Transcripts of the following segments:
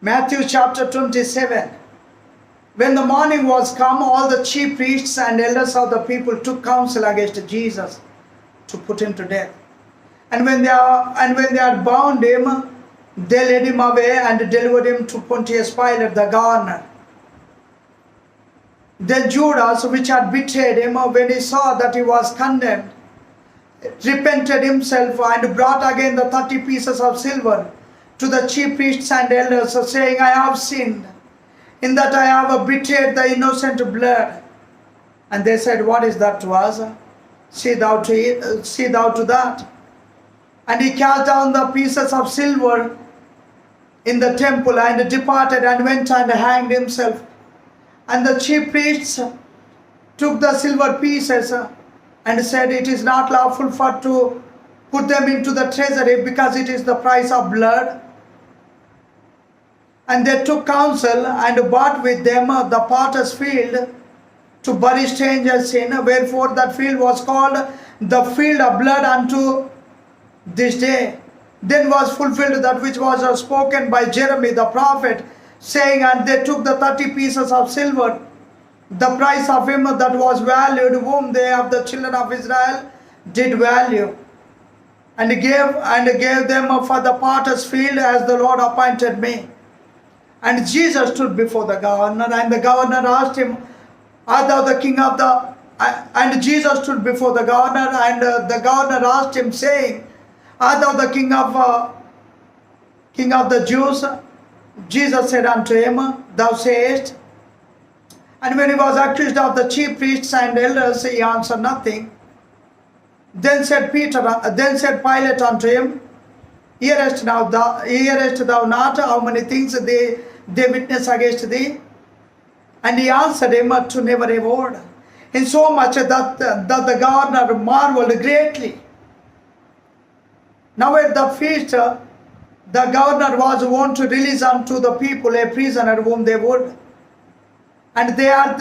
Matthew chapter 27. When the morning was come, all the chief priests and elders of the people took counsel against Jesus to put him to death. And when they had bound him, they led him away and delivered him to Pontius Pilate the governor. Then Judas, which had betrayed him, when he saw that he was condemned, repented himself and brought again the 30 pieces of silver to the chief priests and elders, saying, I have sinned, in that I have betrayed the innocent blood. And they said, what is that to us? See thou to that. And he cast down the pieces of silver in the temple and departed and went and hanged himself. And the chief priests took the silver pieces and said, it is not lawful for to put them into the treasury, because it is the price of blood. And they took counsel and bought with them the potter's field to bury strangers in, wherefore that field was called the field of blood unto this day. Then was fulfilled that which was spoken by Jeremy the prophet, saying, and they took the 30 pieces of silver, the price of him that was valued, whom they of the children of Israel did value, and gave them for the potter's field, as the Lord appointed me. And Jesus stood before the governor, and the governor asked him, art thou the king of the... And Jesus stood before the governor, and the governor asked him, saying, art thou the king of the Jews? Jesus said unto him, thou sayest. And when he was accused of the chief priests and elders, he answered nothing. Then said Pilate unto him, hearest thou not how many things they witness against thee? And he answered him, to never a word. Insomuch that the governor marveled greatly. Now at the feast, the governor was wont to release unto the people a prisoner whom they would. And they are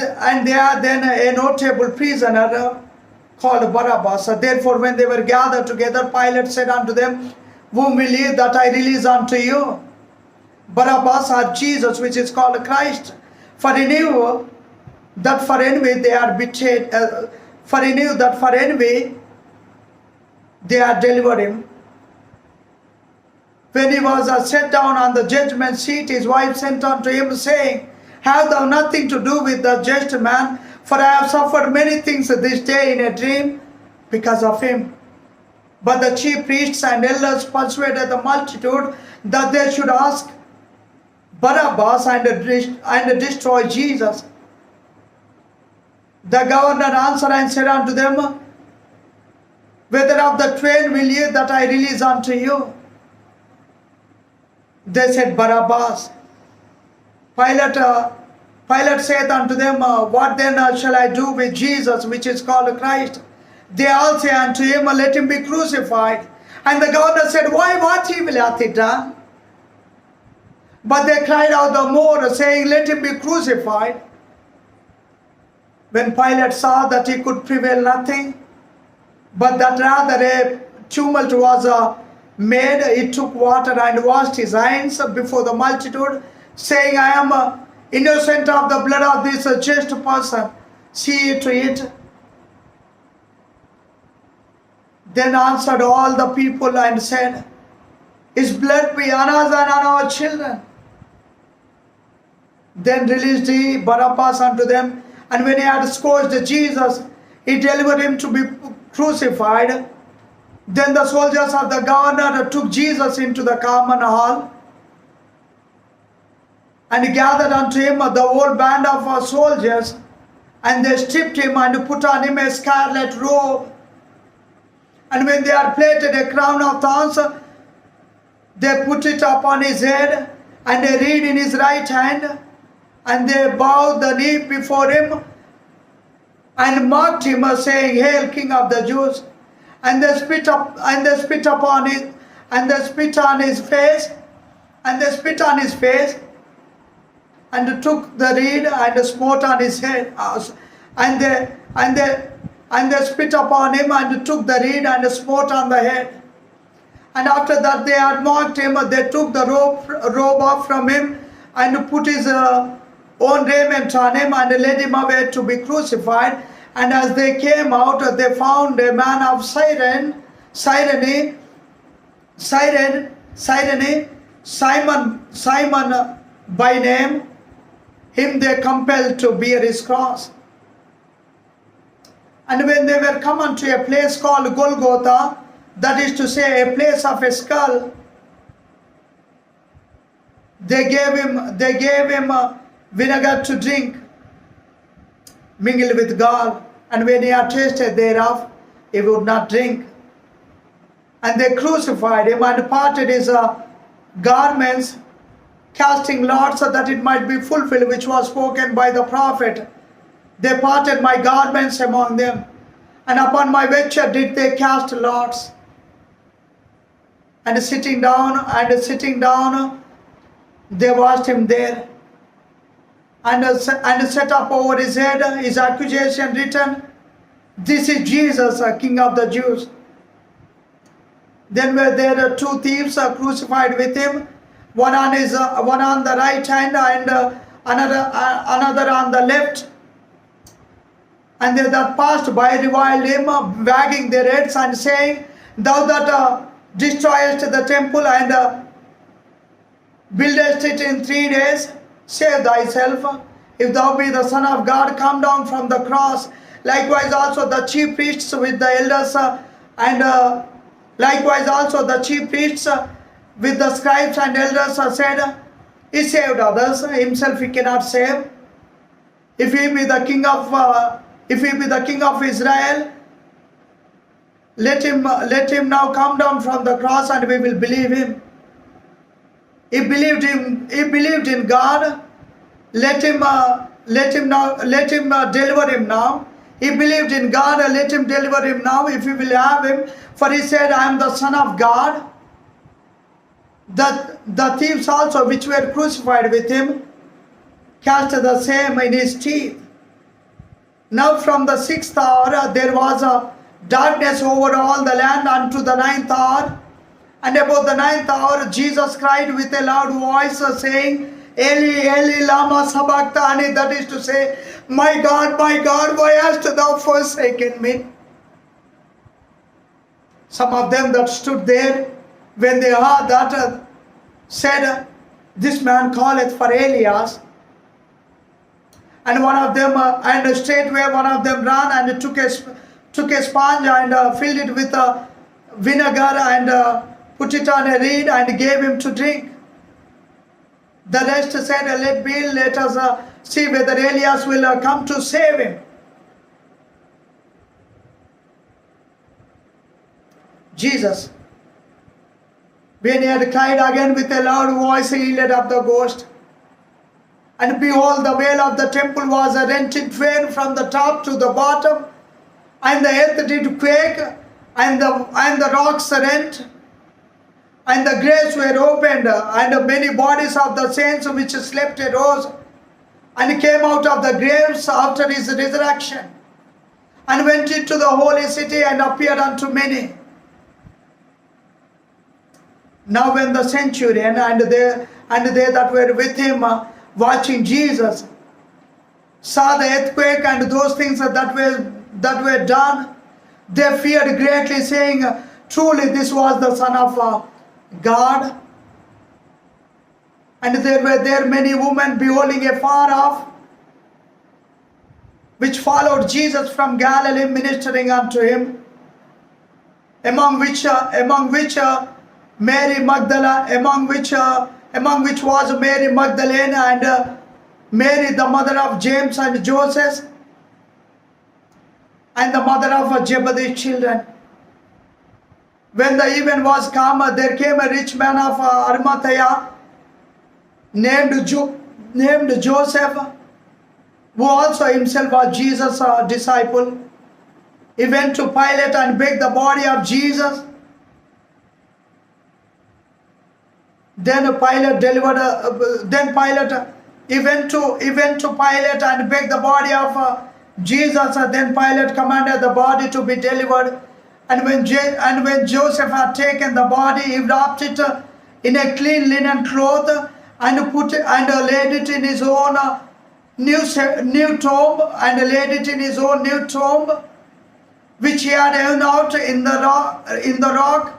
then a notable prisoner called Barabbas. Therefore, when they were gathered together, Pilate said unto them, whom will ye that I release unto you? Barabbas or Jesus, which is called Christ? For he knew that for envy they are betrayed. For he knew that for envy they had delivered him. When he was set down on the judgment seat, his wife sent unto him, saying, have thou nothing to do with the just man? For I have suffered many things this day in a dream because of him. But the chief priests and elders persuaded the multitude that they should ask Barabbas and destroy Jesus. The governor answered and said unto them, whether of the twain will ye that I release unto you? They said, Barabbas. Pilate saith unto them, what then shall I do with Jesus, which is called Christ? They all say unto him, let him be crucified. And the governor said, why, what evil hath he done? But they cried out the more, saying, let him be crucified. When Pilate saw that he could prevail nothing, but that rather a tumult was made, he took water and washed his hands before the multitude, saying, I am innocent of the blood of this just person. See to it. Then answered all the people and said, his blood be on us and on our children. Then released he Barabbas unto them, and when he had scourged Jesus, he delivered him to be crucified. Then the soldiers of the governor took Jesus into the common hall, and gathered unto him the whole band of soldiers, and they stripped him and put on him a scarlet robe. And when they had plaited a crown of thorns, they put it upon his head, and a reed in his right hand, and they bowed the knee before him, and mocked him, saying, hail, King of the Jews! And they spit on his face, and took the reed and smote on his head. And they spit upon him and took the reed and smote on the head. And after that they had mocked him, they took the robe off from him and put his own raiment on him and led him away to be crucified. And as they came out, they found a man of Cyrene, Simon by name. Him they compelled to bear his cross. And when they were come unto a place called Golgotha, that is to say, a place of a skull, they gave him vinegar to drink, mingled with gall. And when he had tasted thereof, he would not drink. And they crucified him and parted his garments, casting lots, so that it might be fulfilled which was spoken by the prophet. They parted my garments among them, and upon my vesture did they cast lots. And sitting down, they washed him there, and set up over his head his accusation written, "This is Jesus, King of the Jews." Then were there two thieves crucified with him, one on the right hand and another on the left. And they that passed by reviled him, wagging their heads and saying, "Thou that destroyest the temple and buildest it in 3 days, save thyself. If thou be the Son of God, come down from the cross." Likewise also the chief priests with the elders with the scribes and elders said, "He saved others, himself he cannot save. If he be the king of Israel, let him now come down from the cross, and we will believe him. He believed in God. Let him deliver him now. He believed in God, let him deliver him now, if he will have him. For he said, I am the Son of God." The thieves also which were crucified with him cast the same in his teeth. Now from the 6th hour there was a darkness over all the land unto the 9th hour. And about the 9th hour Jesus cried with a loud voice, saying, "Eli, Eli, lama sabachthani," that is to say, my God, why hast thou forsaken me?" Some of them that stood there, when they heard that, said, "This man calleth for Elias." And straightway one of them ran and took a sponge and filled it with vinegar and put it on a reed and gave him to drink. The rest said, let us see whether Elias will come to save him. Jesus, when he had cried again with a loud voice, he yielded up the ghost. And behold, the veil of the temple was rent in twain from the top to the bottom, and the earth did quake, and the rocks rent, and the graves were opened, and many bodies of the saints which slept arose, and came out of the graves after his resurrection, and went into the holy city, and appeared unto many. Now when the centurion and they that were with him watching Jesus saw the earthquake and those things that were done, they feared greatly, saying, "Truly this was the Son of God." And there were there many women beholding afar off, which followed Jesus from Galilee, ministering unto him, among which Mary Magdalene, among which was Mary Magdalene and Mary the mother of James and Joseph, and the mother of Zebedee's children. When the even was come, there came a rich man of Arimathea, named Joseph, who also himself was Jesus' disciple. He went to Pilate and begged the body of Jesus. He went to Pilate and begged the body of Jesus. Then Pilate commanded the body to be delivered. And when Joseph had taken the body, he wrapped it in a clean linen cloth and laid it in his own new tomb, and laid it in his own new tomb, which he had hewn out in the rock.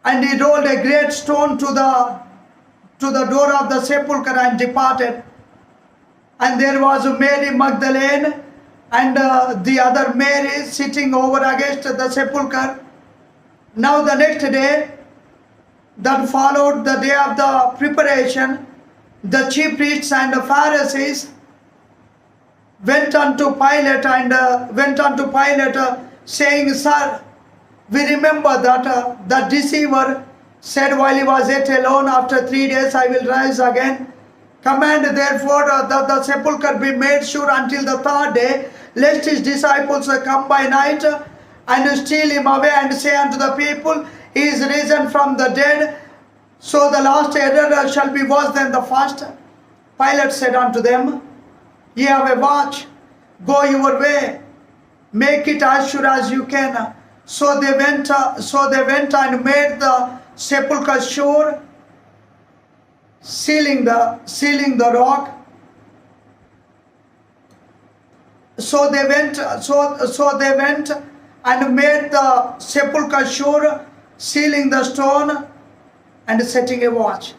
And he rolled a great stone to the door of the sepulchre and departed. And there was Mary Magdalene and the other Mary sitting over against the sepulchre. Now the next day that followed, the day of the preparation, the chief priests and the Pharisees went unto Pilate, saying, Sir, we remember that the deceiver said while he was yet alone, after 3 days I will rise again. Command therefore that the sepulchre be made sure until the 3rd day, lest his disciples come by night and steal him away, and say unto the people, He is risen from the dead. So the last error shall be worse than the first. Pilate said unto them, Ye have a watch, go your way, make it as sure as you can. So they went and made the sepulchre sure, sealing the rock. So they went and made the sepulchre sure, sealing the stone and setting a watch.